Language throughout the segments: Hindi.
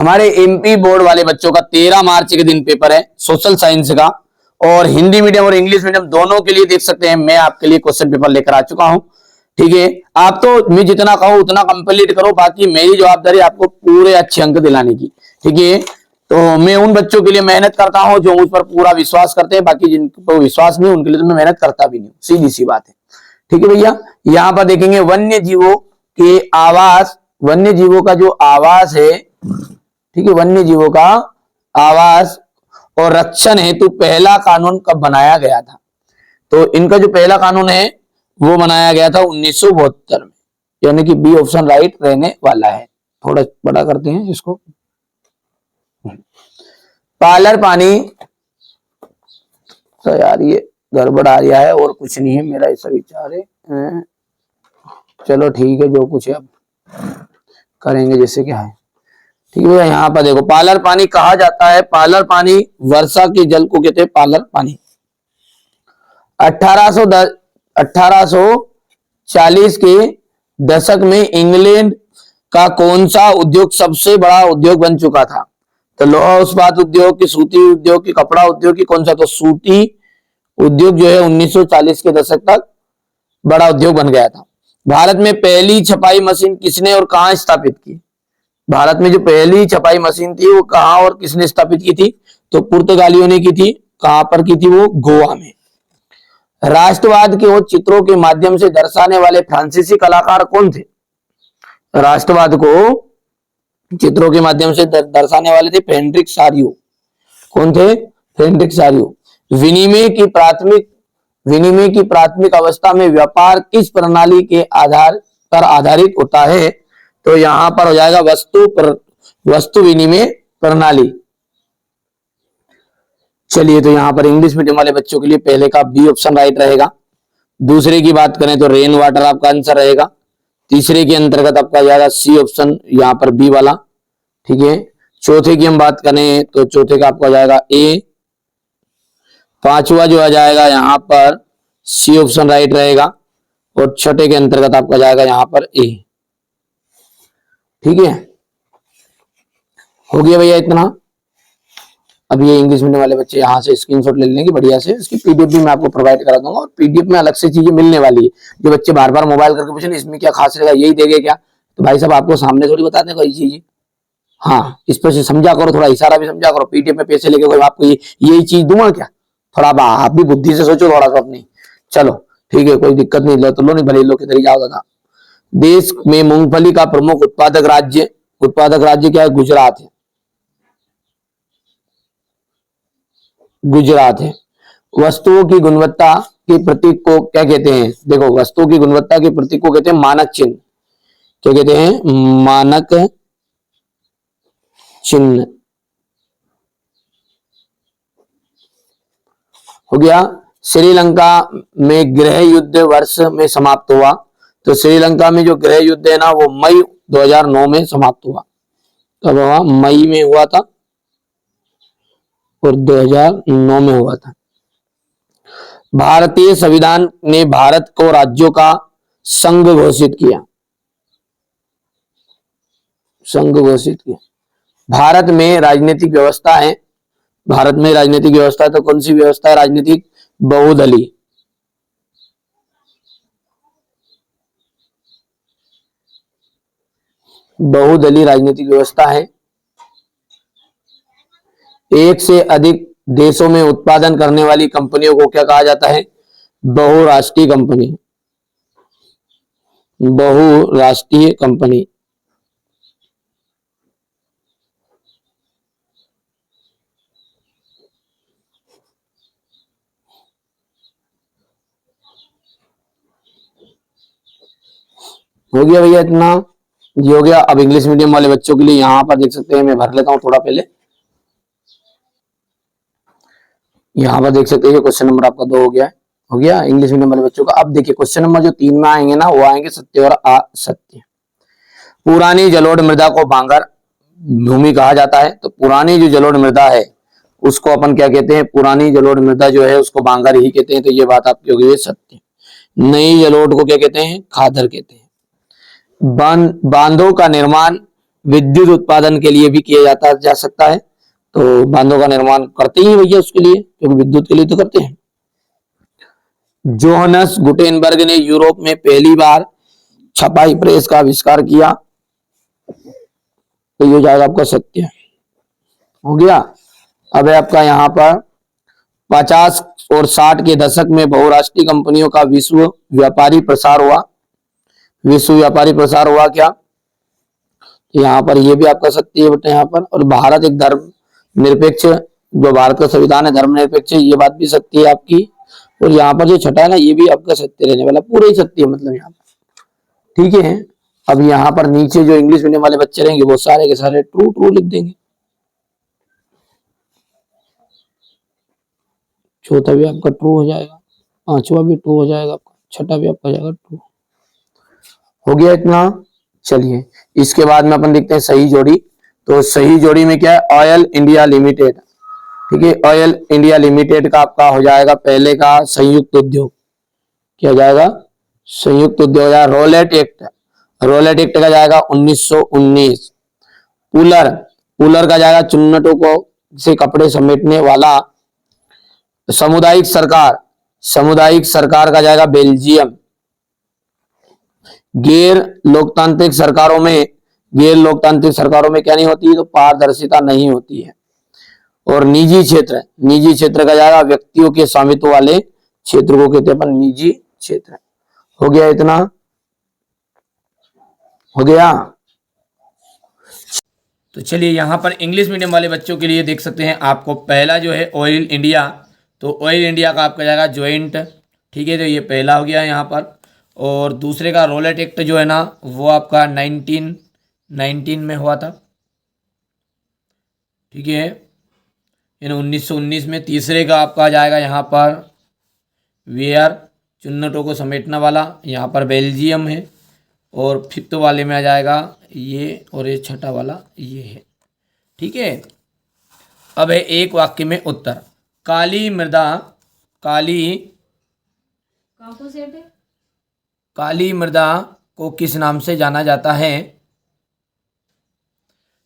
हमारे एमपी बोर्ड वाले बच्चों का 13 मार्च के दिन पेपर है सोशल साइंस का, और हिंदी मीडियम और इंग्लिश मीडियम दोनों के लिए देख सकते हैं मैं आपके लिए क्वेश्चन पेपर लेकर आ चुका हूं। ठीक है, आप तो मैं जितना कहूं उतना कंप्लीट करो, बाकी मेरी जवाबदारी आपको पूरे अच्छे अंक दिलाने की। ठीक है, तो मैं उन बच्चों के लिए मेहनत करता हूं जो मुझ पर पूरा विश्वास करते हैं, बाकी जिनको विश्वास नहीं उनके लिए तो मैं मेहनत करता भी नहीं, सीधी सी बात है। ठीक है भैया, यहाँ पर देखेंगे वन्य जीवों के आवास, वन्य जीवों का जो आवास है, ठीक है, वन्य जीवों का आवास और रक्षण हेतु पहला कानून कब बनाया गया था? तो इनका जो पहला कानून है वो बनाया गया था 1972 में, यानी कि बी ऑप्शन राइट रहने वाला है। थोड़ा बड़ा करते हैं इसको। पार्लर पानी, तो यार ये गड़बड़ आ रहा है और कुछ नहीं है, मेरा ऐसा विचार है। चलो ठीक है, जो कुछ है अब करेंगे जैसे क्या है। ठीक है, यहाँ पर देखो पार्लर पानी कहा जाता है, पार्लर पानी वर्षा के जल को कहते हैं पार्लर पानी। 1840 के दशक में इंग्लैंड का कौन सा उद्योग सबसे बड़ा उद्योग बन चुका था? तो लोहा इस्पात उद्योग की, सूती उद्योग की, कपड़ा उद्योग की, कौन सा? तो सूती उद्योग जो है 1940 के दशक तक बड़ा उद्योग बन गया था। भारत में पहली छपाई मशीन किसने और कहां स्थापित की? भारत में जो पहली छपाई मशीन थी वो कहां और किसने स्थापित की थी? तो पुर्तगालियों ने की थी। कहां पर की थी? वो गोवा में। राष्ट्रवाद के वो चित्रों के माध्यम से दर्शाने वाले फ्रांसीसी कलाकार कौन थे? राष्ट्रवाद को चित्रों के माध्यम से दर्शाने वाले थे फ्रेडरिक सारियो। कौन थे? फ्रेडरिक सारियो। विनिमय की प्राथमिक अवस्था में व्यापार किस प्रणाली के आधार पर आधारित होता है? तो यहां पर हो जाएगा वस्तु विनिमय प्रणाली। चलिए, तो यहां पर इंग्लिश मीडियम वाले बच्चों के लिए पहले का बी ऑप्शन राइट रहेगा। दूसरे की बात करें तो रेन वाटर आपका आंसर रहेगा। तीसरे के अंतर्गत आपका जाएगा सी ऑप्शन, यहां पर बी वाला। ठीक है, चौथे की हम बात करें तो चौथे का आपका जाएगा ए। पांचवा जो आ जाएगा यहाँ पर सी ऑप्शन राइट रहेगा, और छठे के अंतर्गत आपका जाएगा यहाँ पर ए। ठीक है, हो गया भैया इतना। अब ये इंग्लिश मीडियम वाले बच्चे यहाँ से स्क्रीनशॉट ले लेंगे बढ़िया से, इसकी पीडीएफ भी मैं आपको प्रोवाइड करा दूंगा, और पीडीएफ में अलग से चीजें मिलने वाली है। जो बच्चे बार बार मोबाइल करके पूछे इसमें क्या खास रहेगा, यही देंगे क्या? तो भाई साहब आपको सामने थोड़ी बताते कोई चीज। हाँ, इस पर से समझा करो, थोड़ा इशारा भी समझा करो। पीडीएफ में पैसे लेके कोई आपको यही चीज दूंगा क्या? थोड़ा आप भी बुद्धि से सोचो थोड़ा सा अपनी। चलो ठीक है, कोई दिक्कत नहीं, लो तो लो, नहीं भले लो किधर जाओ दादा। देश में मूंगफली का प्रमुख उत्पादक राज्य क्या है? गुजरात है। गुजरात है। वस्तुओं की गुणवत्ता के प्रतीक को क्या कहते हैं? देखो, वस्तुओं की गुणवत्ता के प्रतीक को कहते हैं मानक चिन्ह। क्या कहते हैं? मानक चिन्ह। हो गया। श्रीलंका में गृह युद्ध वर्ष में समाप्त हुआ। तो श्रीलंका में जो गृह युद्ध है ना वो मई 2009 में समाप्त हुआ। कब हुआ? मई में हुआ था और 2009 में हुआ था। भारतीय संविधान ने भारत को राज्यों का संघ घोषित किया। संघ घोषित किया। भारत में राजनीतिक व्यवस्था है। भारत में राजनीतिक व्यवस्था तो कौन सी व्यवस्था है? राजनीतिक बहुदलीय। बहुदलीय राजनीतिक व्यवस्था है। एक से अधिक देशों में उत्पादन करने वाली कंपनियों को क्या कहा जाता है? बहुराष्ट्रीय कंपनी। बहुराष्ट्रीय कंपनी। हो गया भैया इतना, ये हो गया। अब इंग्लिश मीडियम वाले बच्चों के लिए यहां पर देख सकते हैं, मैं भर लेता हूं थोड़ा पहले। यहाँ पर देख सकते हैं क्वेश्चन नंबर आपका 2 हो गया है। हो गया इंग्लिश मीडियम वाले बच्चों का। अब देखिए क्वेश्चन नंबर जो 3 में आएंगे ना वो आएंगे सत्य और असत्य। पुरानी जलोढ़ मृदा को बांगर भूमि कहा जाता है। तो पुरानी जो जलोढ़ मृदा है उसको अपन क्या कहते हैं? पुरानी जलोढ़ मृदा जो है उसको बांगर ही कहते हैं। तो ये बात आपकी होगी सत्य। नई जलोढ़ को क्या कहते हैं? खादर कहते हैं। बांधों का निर्माण विद्युत उत्पादन के लिए भी किया जा सकता है। तो बांधों का निर्माण करते ही भैया उसके लिए, क्योंकि विद्युत के लिए तो करते हैं। जोहानस गुटेनबर्ग ने यूरोप में पहली बार छपाई प्रेस का आविष्कार किया। तो ये हो जाएगा आपका सत्य। हो गया। अब है आपका यहाँ पर 50 और 60 के दशक में बहुराष्ट्रीय कंपनियों का विश्व व्यापारी प्रसार हुआ। विश्व व्यापारी प्रसार हुआ क्या? यहाँ पर ये भी आपका सत्य है बेटा यहाँ पर। और भारत एक धर्म निरपेक्ष, जो भारत का संविधान है धर्मनिरपेक्ष है, ये बात भी सत्य है आपकी। और यहाँ पर जो छठा है ना, ये भी आपका सत्य रहने वाला, पूरा ही सत्य है मतलब यहाँ पर। ठीक है। अब यहाँ पर नीचे जो इंग्लिश मीडियम वाले बच्चे रहेंगे वो सारे के सारे ट्रू ट्रू लिख देंगे। चौथा भी आपका ट्रू हो जाएगा, पांचवा भी ट्रू हो जाएगा आपका, छठा भी आपका हो जाएगा ट्रू। हो गया इतना। चलिए इसके बाद में अपन देखते हैं सही जोड़ी। तो सही जोड़ी में क्या है? Oil India limited. ठीक है, ऑयल इंडिया लिमिटेड का आपका हो जाएगा पहले का संयुक्त उद्योग। क्या हो जाएगा? संयुक्त उद्योग हो जाएगा रोलेट एक्ट। रोलेट एक्ट का जाएगा 1919। कूलर, कूलर का जाएगा चुन्नटों को से कपड़े समेटने वाला। सामुदायिक सरकार, सामुदायिक सरकार का जाएगा बेल्जियम। गैर लोकतांत्रिक सरकारों में, गैर लोकतांत्रिक सरकारों में क्या नहीं होती? तो पारदर्शिता नहीं होती है। और निजी क्षेत्र, निजी क्षेत्र का जाएगा व्यक्तियों के स्वामित्व वाले क्षेत्र को कहते हैं अपन निजी क्षेत्र। हो गया इतना। हो गया। तो चलिए यहाँ पर इंग्लिश मीडियम वाले बच्चों के लिए देख सकते हैं आपको पहला जो है ऑयल इंडिया। तो ऑयल इंडिया का आपका जाएगा ज्वाइंट। ठीक है, तो ये पहला हो गया यहाँ पर। और दूसरे का रोलेट एक्ट जो है ना, वो आपका 1919 में हुआ था। ठीक है, यानी 1919 में। तीसरे का आपका जाएगा यहाँ पर वेयर, चुन्नटों को समेटने वाला, यहाँ पर बेल्जियम है। और फिफ्थ वाले में आ जाएगा ये, और ये छठा वाला ये है। ठीक है। अब है एक वाक्य में उत्तर। काली मृदा, काली मृदा को किस नाम से जाना जाता है?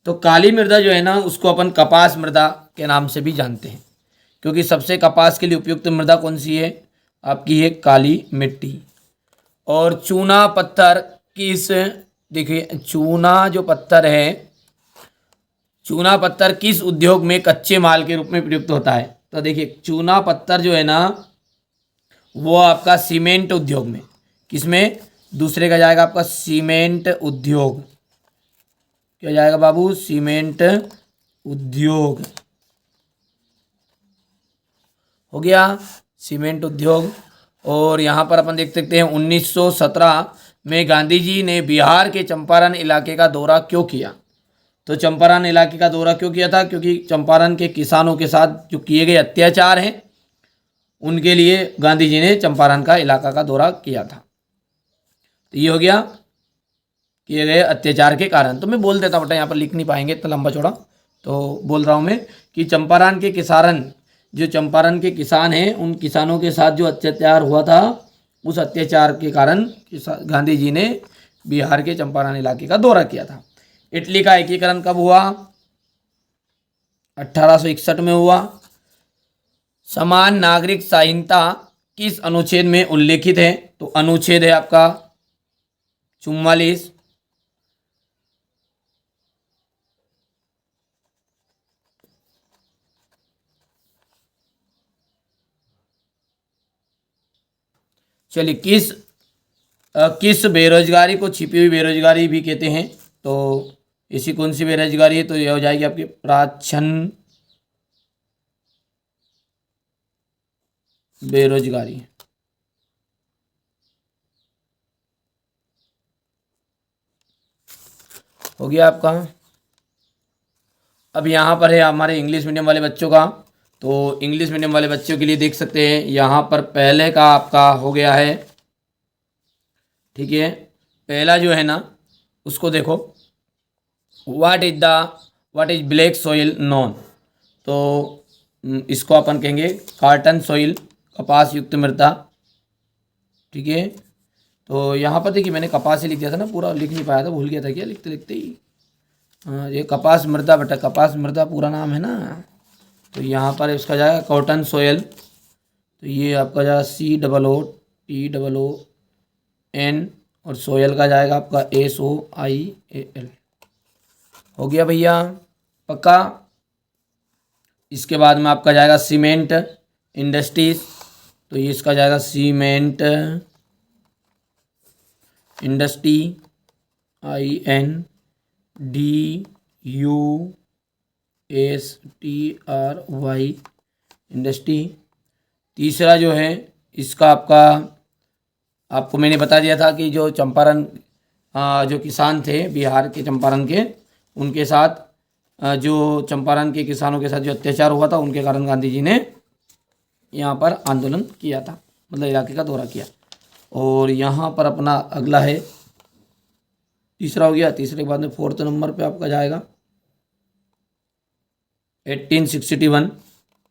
तो काली मृदा जो है ना, उसको अपन कपास मृदा के नाम से भी जानते हैं, क्योंकि सबसे कपास के लिए उपयुक्त मृदा कौन सी है? आपकी है काली मिट्टी। और चूना पत्थर किस, देखिए चूना जो पत्थर है, चूना पत्थर किस उद्योग में कच्चे माल के रूप में प्रयुक्त होता है? तो देखिए चूना पत्थर जो है ना, वो आपका सीमेंट उद्योग में, किसमें? दूसरे का जाएगा आपका सीमेंट उद्योग। क्या जाएगा बाबू? सीमेंट उद्योग। हो गया सीमेंट उद्योग। और यहाँ पर अपन देख सकते हैं 1917 में गांधी जी ने बिहार के चंपारण इलाके का दौरा क्यों किया? तो चंपारण इलाके का दौरा क्यों किया था? क्योंकि चंपारण के किसानों के साथ जो किए गए अत्याचार हैं, उनके लिए गांधी जी ने चंपारण का इलाका का दौरा किया था। तो ये हो गया किए गए अत्याचार के कारण। तो मैं बोल देता हूँ बेटा, यहाँ पर लिख नहीं पाएंगे इतना लंबा चौड़ा, तो बोल रहा हूँ मैं कि चंपारण के किसान, जो चंपारण के किसान हैं, उन किसानों के साथ जो अत्याचार हुआ था, उस अत्याचार के कारण गांधी जी ने बिहार के चंपारण इलाके का दौरा किया था। इटली का एकीकरण कब हुआ? 1861 में हुआ। समान नागरिक संहिता किस अनुच्छेद में उल्लेखित है? तो अनुच्छेद है आपका 44। चलिए किस बेरोजगारी को छिपी हुई बेरोजगारी भी कहते हैं? तो ऐसी कौन सी बेरोजगारी है? तो यह हो जाएगी आपकी प्राच्छन्न बेरोजगारी। हो गया आपका। अब यहाँ पर है हमारे इंग्लिश मीडियम वाले बच्चों का। तो इंग्लिश मीडियम वाले बच्चों के लिए देख सकते हैं यहाँ पर पहले का आपका हो गया है। ठीक है, पहला जो है ना, उसको देखो, what is black soil non? तो इसको अपन कहेंगे कार्टन सॉइल, कपास युक्त मृदा। ठीक है, तो यहाँ पर देखिए मैंने कपास ही लिख दिया था ना, पूरा लिख नहीं पाया था, भूल गया था क्या लिखते लिखते ही। हाँ, ये कपास मृदा बेटा, कपास मृदा पूरा नाम है ना। तो यहाँ पर इसका जाएगा कॉटन सोयल, तो ये आपका जाएगा COOTON, और सोयल का जाएगा आपका SOIAL। हो गया भैया, पक्का। इसके बाद में आपका जाएगा सीमेंट इंडस्ट्रीज, तो ये इसका जाएगा सीमेंट इंडस्ट्री, INDUSTRY इंडस्ट्री। तीसरा जो है इसका आपको मैंने बता दिया था कि जो चंपारण जो किसान थे बिहार के चंपारण के, उनके साथ जो चंपारण के किसानों के साथ जो अत्याचार हुआ था, उनके कारण गांधी जी ने यहाँ पर आंदोलन किया था, मतलब इलाके का दौरा किया। और यहाँ पर अपना अगला है, तीसरा हो गया। तीसरे के बाद में 4th नंबर पे आपका जाएगा 1861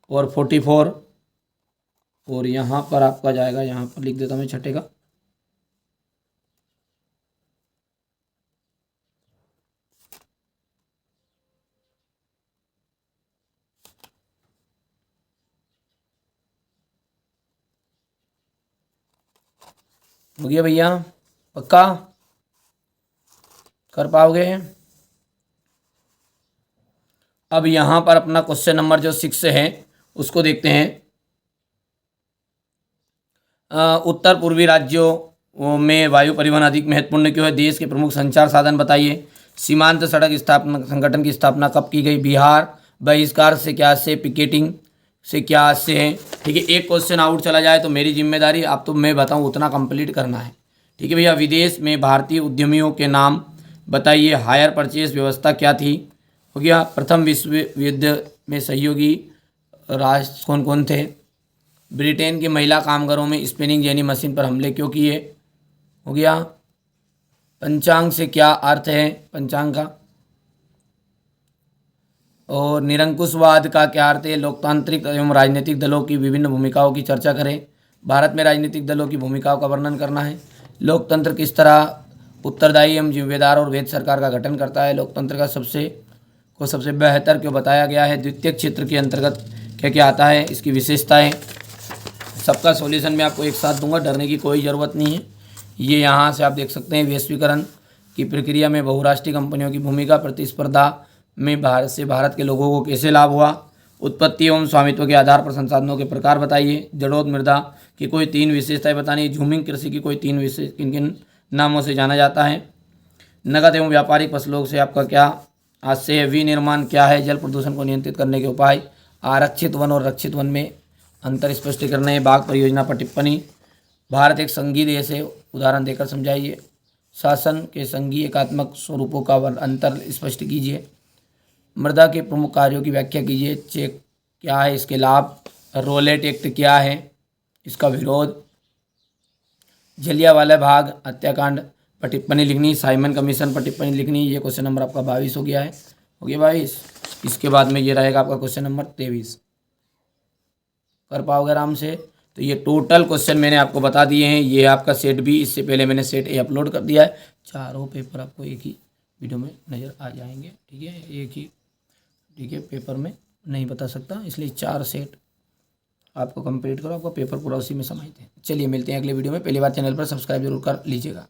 और 44, और यहाँ पर आपका जाएगा, यहाँ पर लिख देता मैं छठे का, हो गया भैया, पक्का कर पाओगे। अब यहाँ पर अपना क्वेश्चन नंबर जो 6 है उसको देखते हैं। उत्तर पूर्वी राज्यों में वायु परिवहन अधिक महत्वपूर्ण क्यों है? देश के प्रमुख संचार साधन बताइए। सीमांत सड़क स्थापना संगठन की स्थापना कब की गई? बिहार। बहिष्कार से क्या से? पिकेटिंग से क्या से है? ठीक है, एक क्वेश्चन आउट चला जाए तो मेरी जिम्मेदारी, आप तो मैं बताऊं उतना कंप्लीट करना है। ठीक है भैया, विदेश में भारतीय उद्यमियों के नाम बताइए। हायर परचेज व्यवस्था क्या थी? हो गया। प्रथम विश्व युद्ध में सहयोगी राष्ट्र कौन कौन थे? ब्रिटेन की महिला कामगारों में स्पिनिंग जेनी मशीन पर हमले क्यों किए? हो गया। पंचांग से क्या अर्थ है? पंचांग का। और निरंकुशवाद का क्या अर्थ है? लोकतांत्रिक एवं राजनीतिक दलों की विभिन्न भूमिकाओं की चर्चा करें। भारत में राजनीतिक दलों की भूमिकाओं का वर्णन करना है। लोकतंत्र किस तरह उत्तरदायी एवं जिम्मेदार और वैध सरकार का गठन करता है? लोकतंत्र का सबसे बेहतर क्यों बताया गया है? द्वितीय क्षेत्र के अंतर्गत क्या क्या आता है? इसकी विशेषताएं। सबका सॉल्यूशन मैं आपको एक साथ दूंगा, डरने की कोई ज़रूरत नहीं है। ये यहाँ से आप देख सकते हैं। वैश्वीकरण की प्रक्रिया में बहुराष्ट्रीय कंपनियों की भूमिका, प्रतिस्पर्धा में भारत के लोगों को कैसे लाभ हुआ? उत्पत्ति एवं स्वामित्व के आधार पर संसाधनों के प्रकार बताइए। जड़ोत मृदा की कोई 3 विशेषताएं बतानी। झूमिंग कृषि की कोई 3 विशेष किन किन नामों से जाना जाता है? नगद एवं व्यापारिक फसलों से आपका क्या आशय है? विनिर्माण क्या है? जल प्रदूषण को नियंत्रित करने के उपाय। आरक्षित वन और रक्षित वन में अंतर स्पष्ट करने। बाघ परियोजना पर टिप्पणी। भारत एक संघीय देश है, उदाहरण देकर समझाइए। शासन के संघीय एकात्मक स्वरूपों का अंतर स्पष्ट कीजिए। मृदा के प्रमुख कार्यों की व्याख्या कीजिए। चेक क्या है? इसके लाभ। रोलेट एक्ट क्या है? इसका विरोध। जलियांवाला बाग हत्याकांड पर टिप्पणी लिखनी। साइमन कमीशन पर टिप्पणी लिखनी। ये क्वेश्चन नंबर आपका 22 हो गया है। हो गया 22। इसके बाद में ये रहेगा आपका क्वेश्चन नंबर 23। कर पाओगे आराम से। तो ये टोटल क्वेश्चन मैंने आपको बता दिए हैं। ये आपका सेट बी, इससे पहले मैंने सेट ए अपलोड कर दिया है। चारों पेपर आपको एक ही वीडियो में नज़र आ जाएंगे। ठीक है, एक ही, ठीक है, पेपर में नहीं बता सकता, इसलिए 4 सेट आपको कंप्लीट करो। आपका पेपर पूरा उसी में समाहित है। चलिए मिलते हैं अगले वीडियो में। पहली बार चैनल पर सब्सक्राइब जरूर कर लीजिएगा।